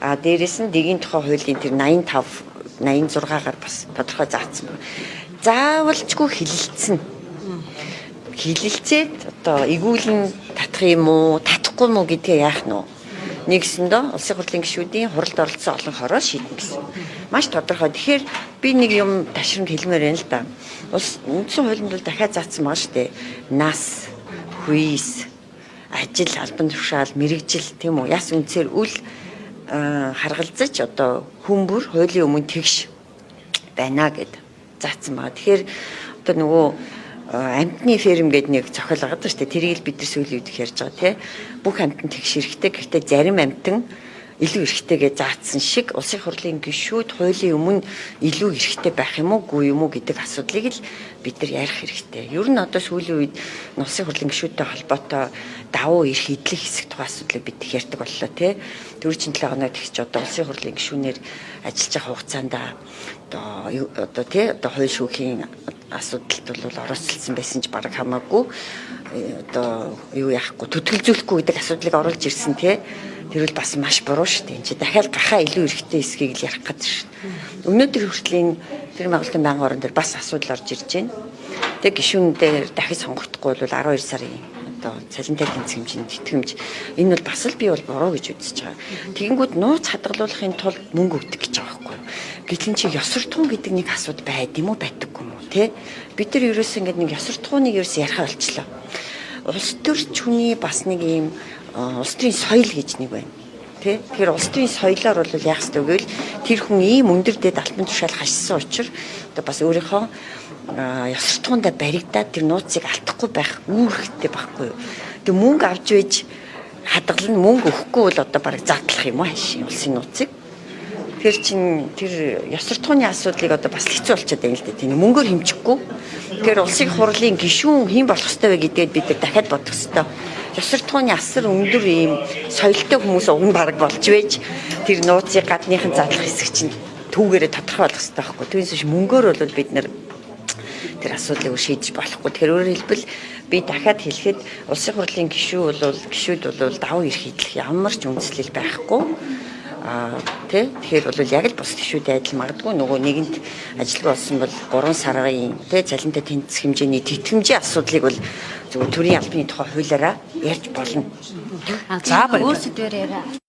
Дээрээс нь дэгийн тухай хуулийн тэр 85 86-аар бас тодорхой заасан байна. Заавалжгүй хилэлцэн. Хилэлцээд одоо игүүлэн татах юм уу, татахгүй юм уу гэдгээ яах нь вэ? Нэгсэндээ улсын хурлын гишүүдийн хуралд оролцсон олон хороо шийднэ гэсэн. Маш тодорхой. Тэгэхээр би нэг юм ташрамд хэлмээр байна л да. Улс үндсэн хуулинд бол дахиад заасан байгаа шүү дээ. Нас, хүйс, ажил, албан тушаал, мэрэгжил тийм үү? Яс үнцээр үл харгалзаж одоо хүмүүр хуулийн өмнө тэгш байна гэд заасан байгаа. Тэгэхээр одоо нөгөө амтны ферм гэдэг нэг зохиол байгаа даа шүү дээ. Тэрийг л бид нар сүүлийн үед их ярьж байгаа тий. Бүх амтан тэгш хэрэгтэй. Гэхдээ зарим амтан илүү эрхтэйгээ заасан шиг улсын хурлын гишүүд хуулийн өмнө илүү эрхтэй байх юм уугүй юм уу гэдэг асуудлыг л бид нар ярих хэрэгтэй. Ер нь одоо сүүлийн үед улсын хурлын гишүүдтэй холбоотой давуу эрх эдлэх хэсэг тухай асуудлыг бид их ярьдаг боллоо тий. Төрчин 7 хоног тэгч одоо улсын хурлын гишүүнээр ажиллаж байгаа хугацаанд одоо тий одоо хууль шүүхийн асуудалд бол оролцсон байсан ч бараг хамаагүй одоо юу яахгүй төтгөлзүүлэхгүй гэдэг асуудлыг оруулж ирсэн тий. Тэр бол бас маш буруу шүү дээ. Энд чи дахиад гахаа илүү эрхтэй хэсгийг л ярих гэдэг шүү дээ. Өнөөдөр хүртлийн тэр байгууллагын байнгын орон дээр бас асуудал орж ирж байна. Тэг гишүүн дээр дахиж сонгогдохгүй бол 12 сарын одоо цалинтай тэнцэх хэмжээний тэтгэмж энэ бол бас л би бол буруу гэж үзэж байгаа. Тэгэнгүүт нууц хадгалуулахын тулд мөнгө өгдөг гэж байгаа байхгүй юу? Гэтэл чи ёсортгон гэдэг нэг асуудал байд юм уу байдаггүй юм уу те? Бид нар ерөөсөө ингэ нэг ёсортгоныг ерөөсөө ярих болчлоо. Улс төрч хүний бас нэг юм улс төрийн соёл гэж нэг байна. Тэ? Тэгэхээр улс төрийн соёлоор бол яах ёстой гэвэл тэр хүн ийм өндөр дэд албан тушаал хашсан учраас одоо бас өөрийнхөө ёсортгоондоо баригдаад тэр нууцыг алдахгүй байх үүрэгтэй байхгүй юу. Тэг мөнгө авч байж хадгална мөнгө өгөхгүй бол одоо бараг задлах юм уу хашийн улсын нууцыг. Тэр чин тэр ёсортгооны асуудлыг одоо бас хэцүү болчиход байна л дээ. Тийм мөнгөөр хэмжихгүй. Тэгэхээр улсын хурлын гишүүн хэн болох ёстой вэ гэдгээд бид нар дахиад бодох ёстой. Ёсортгооны асар өндөр ийм соёлтой хүмүүс уг нь бараг болж байж тэр нууцыг гадныхан задлах хэсэг чинь түүгээрээ тодорхой болох хэрэгтэй байхгүй. Түүнээс биш мөнгөөр бол бид нар тэр асуудлыг шийдэж болохгүй. Тэгэхээр өөрөөр хэлбэл би дахиад хэлэхэд улсын хурлын гишүүд бол давуу эрх эдлэх ямар ч үндэслэл байхгүй. Тэгэхээр бол яг л бус гишүүдэд адил магадгүй нөгөө нэгэнт ажилгүй болсон бол 3 сарын цалинтай тэнцэх хэмжээний тэтгэмжийн асуудлыг бол зөвхөн төрийн албаны тухай хуулиараа ярьж болно. За өөр сэдвээр яриа.